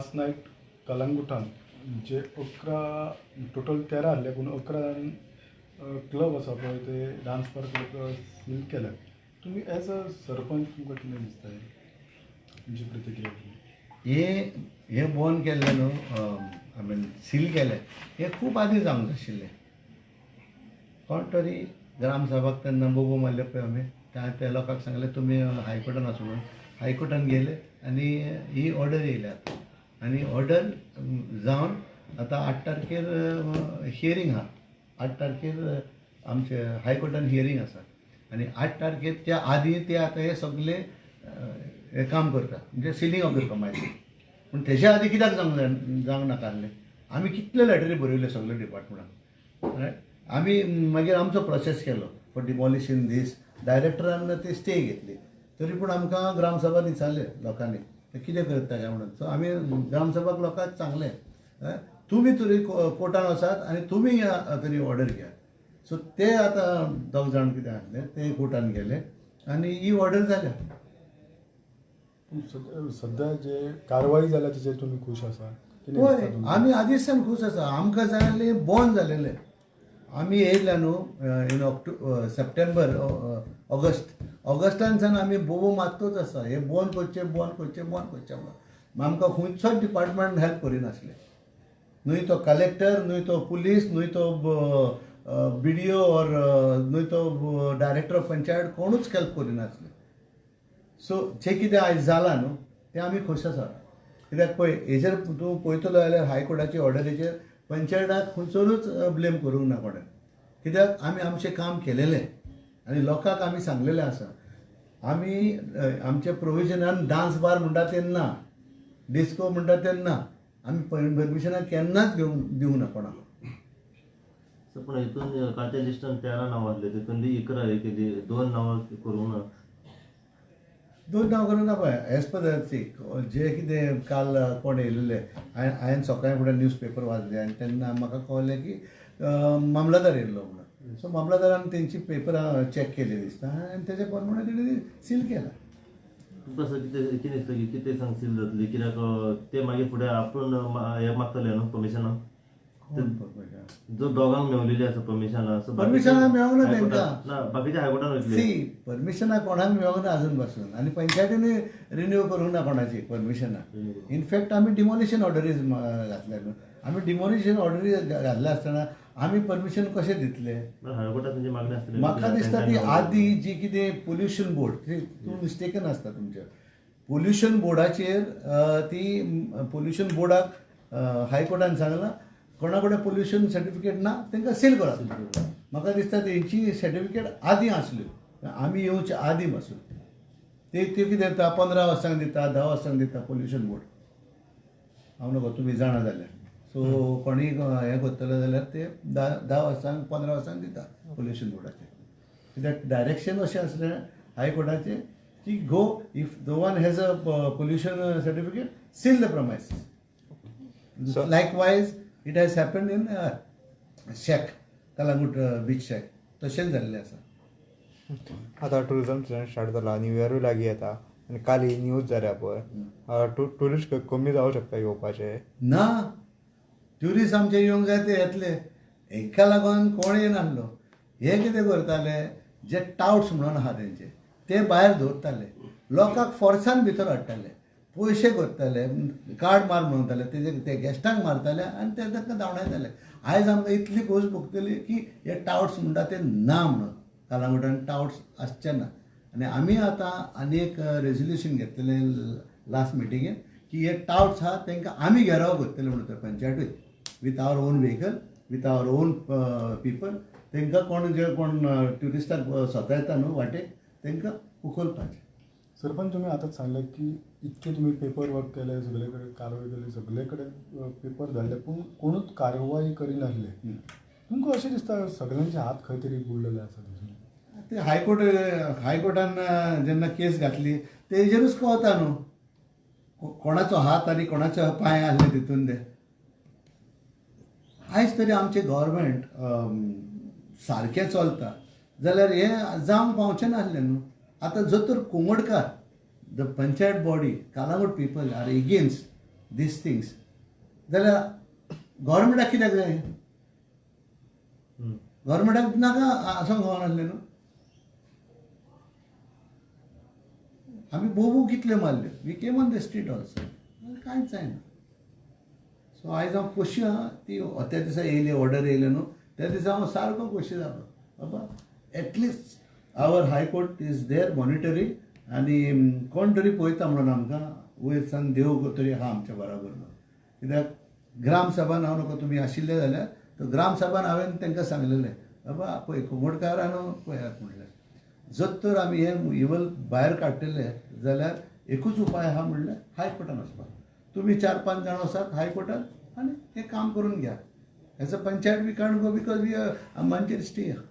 Last night कलंगुटान जे 11 total 13 आहले पूण 11 क्लब आसा पळय ते डान्स पार्क सील केल्यात. तुम्ही एज अ सरपंच तुमकां कितें दिसता तुमची प्रतिक्रिया कितें? हे बंद केल्लें न्हू आय मीन सील केलें हें खूब आदीं जावंक जाय आशिल्लें. कोण तरी ग्रामसभाक तेन्ना बोबो मारले पळय आमी त्या लोकांक सांगलें तुमी हायकोर्टान वचूं म्हणून. हायकोर्टान गेले आनी ही ऑर्डर येयल्या आनी ऑर्डर जावन आतां 8 तारखेर हियरींग आहा. 8 तारखेर आमचे हायकोर्टान हियरींग आसा आनी 8 तारखेच्या आदीं ते आतां हे सगळे हे काम करता म्हणजे सिलींग ऑफ द प्रमायसीस. पूण तेच्या आदीं कित्याक जावंक नाका आसलें? आमी कितले लेटरी बरयल्यो सगळे डिपार्टमेंटाक. आमी मागीर आमचो प्रोसेस केलो फॉर डिमॉलिशन दीस. डायरेक्टरान ती स्टे घेतली तरी पूण आमकां ग्रामसभा विचारले लोकांनी कितें करता काय म्हणून. सो आमी ग्रामसभाक लोकांक सांगलें तुमी तरी कोर्टान वचात आनी तुमी तरी ऑर्डर घेयात. सो ते आतां दोग जाण कितें आसले ते कोर्टान गेले आनी ही ऑर्डर जाल्या. सध्या जे कारवाई जाल्या तेचेर तुमी खूश आसा? हय आमी आदींच सावन खूश आसा. आमकां जाय आसलें बंद जालेलें. आमी येयल्या न्हू इन सप्टेंबर ऑगस्टान सावन आमी बोबो मारतूच आसा हे बंद करचें म्हणून. आमकां खंयचोच डिपार्टमेंट हेल्प करिनासलें. न्हय तो कलेक्टर, न्हय तो पुलीस, न्हय तो BDO ऑर न्हय तो डायरेक्टर ऑफ पंचायत कोणूच हेल्प करिनासलें. सो जें कितें आयज जालां न्हू तें आमी खूश आसा. कित्याक पळय हेजेर तूं पळयतलो जाल्यार हायकोर्टाची ऑर्डरीचेर पंचायताक खंयसरूच ब्लेम करूंक ना कोणें. कित्याक आमी आमचें काम केलेलें आनी लोकांक आमी सांगलेलें आसा. आमी आमच्या प्रोविजनान डान्स बार म्हणटा तेन्ना डिस्को म्हणटा तेन्ना आमी परमिशनां केन्नाच दिवंक ना कोणाक. पण हितून कालच्या लिस्टान 13 नांवां आसले तितून 11 2 नांवां करूंक ना. 2 नांव करूंक ना पळय एज पर जे कितें काल कोण येयलेले हांवें सकाळीं फुडें न्यूज पेपर वाचले आनी तेन्ना म्हाका कळलें की मामलादार येयल्लो म्हणून. सो मामलादारान तेंची पेपरां चॅक केली दिसता आनी तेच्या प्रमाणे तेणें सील केला. तुमकां असं कितें दिसता की कितें सांगशील जातली कित्याक ते मागीर फुडें आपूण हे मागतले न्हू परमिशनां जो दोगांक मेवलेली आसा परमिशनां मेळोंक ना तेंकां. ना बाकीच्या हायकोर्टान वयतले सी परमिशनां कोणाक मेळोंक ना अजून पासून आनी पंचायतीनी रिन्यू करूंक ना कोणाची परमिशनां. इनफॅक्ट आमी डिमॉलिशन ऑर्डरीज घातल्या न्हू. आमी डिमॉलिशन ऑर्डरी घातल्या आसतना आमी परमिशन कशें दितले? हायकोर्टान तेंची मागणी आसतली. म्हाका दिसता ती आदीं जी कितें पोल्युशन बोर्ड तूं मिस्टेकन आसता तुमच्या पोल्युशन बोर्डाचेर ती पोल्युशन बोर्डाक हायकोर्टान सांगलां कोणा कडेन पोल्युशन सर्टिफिकेट ना तांकां सील करात. म्हाका दिसता तेंची सर्टिफिकेट आदीं आसल्यो आमी येवच्या आदीं पासून. ते कितें दिता 15 वर्सांक दिता 10 वर्सांक दिता पोल्युशन बोर्ड. हांव नकळो तुमी जाणा जाल्यार. सो कोणीय हें करतले जाल्यार ते 10 वर्सांक 15 वर्सांक दिता पोल्युशन बोर्डाचेर. कित्याक डायरेक्शन अशें आसलें हायकोर्टाचें की गो if no one has a pollution certificate seal the premises. Likewise it has happened in shack Calangute beach shack तशेंच जाल्लें आसा. आतां टुरिजम सिजन स्टार्ट जाला न्यू इयरूय लागीं येता आनी काल ही न्यूज जाल्या पळय ट्युरिस्ट कमी जावंक शकता येवपाचे? ना ट्युरिस्ट आमचे येवंक जाय ते येतले. हेका लागून कोण येनासलो. हे कितें करताले जे टाउट्स म्हणून आहा तेंचे ते भायर दवरताले लोकांक फोर्सान भितर हाडटाले पयशे करताले कार्ड मार म्हणटाले ते गेस्टांक मारताले आनी ते ताका धांवडायताले. आयज आमकां इतली खोस भोगतली की हे टाउट्स म्हणटा ते ना म्हणून कलंगूटान टाउट्स आसचे ना. आनी आमी आतां आनी एक रेजोल्युशन घेतलेलें लास्ट मिटिंगेन की हे टाउट्स आहा तांकां आमी घेराव करतले म्हणून पंचायतूय with our own vehicle with our own people. तांकां कोण ट्युरिस्टाक स्वता येता न्हू वाटेक तांकां उखलपाचें. सरपंच तुम्ही आतांच सांगले की इतके तुम्ही पेपर वर्क केले सगळे कडेन कारवाई केली सगळे कडेन पेपर झाले पूण कोणूच कारवाई करिनासले. तुमकां अशें दिसता सगळ्यांचे हात खंय तरी बुडलेले आसा तुमी? ते हायकोर्टान जेन्ना केस घातली तेजेरूच कळता न्हू कोणाचो हात आनी कोणाचो पांय आसले तितून ते. आयज तरी आमचें गव्हर्मेंट सारकें चलता जाल्यार हें जावंक पावचें नासलें न्हू. आतां जर तर कुंगडकार the panchayat body Calangute people are against these things जाल्यार गव्हर्मेंटाक कित्याक जाय गव्हर्मेंटाक नाका आसूंक खबर नासलें न्हू आमी बोबू कितल्यो मारल्यो we came on the street also कांयच जायना सो आयज हांव खोशी आहा ती त्या दिसा येयली ऑर्डर येयले न्हू त्या दिसा हांव सारको खोशी जालो बाबा at least our high court is there monitoring आनी कोण तरी पळयता म्हणून आमकां वयर सावन देव तरी आहा आमच्या बराबर म्हणून कित्याक ग्रामसभान हांव नको तुमी आशिल्ले जाल्यार तो ग्रामसभान हांवें तांकां सांगलेलें बाबा पळय कुंभोटकारांनो पळयात म्हणलें जर तर आमी हें इवल भायर काडटले जाल्यार एकूच उपाय आहा म्हणलें हायकोर्टान वचपाक तुम्ही 4-5 जाण वसात हायकोर्टात आनी हें काम करून घ्या as a panchayat we can't go because we are मंचेर स्टे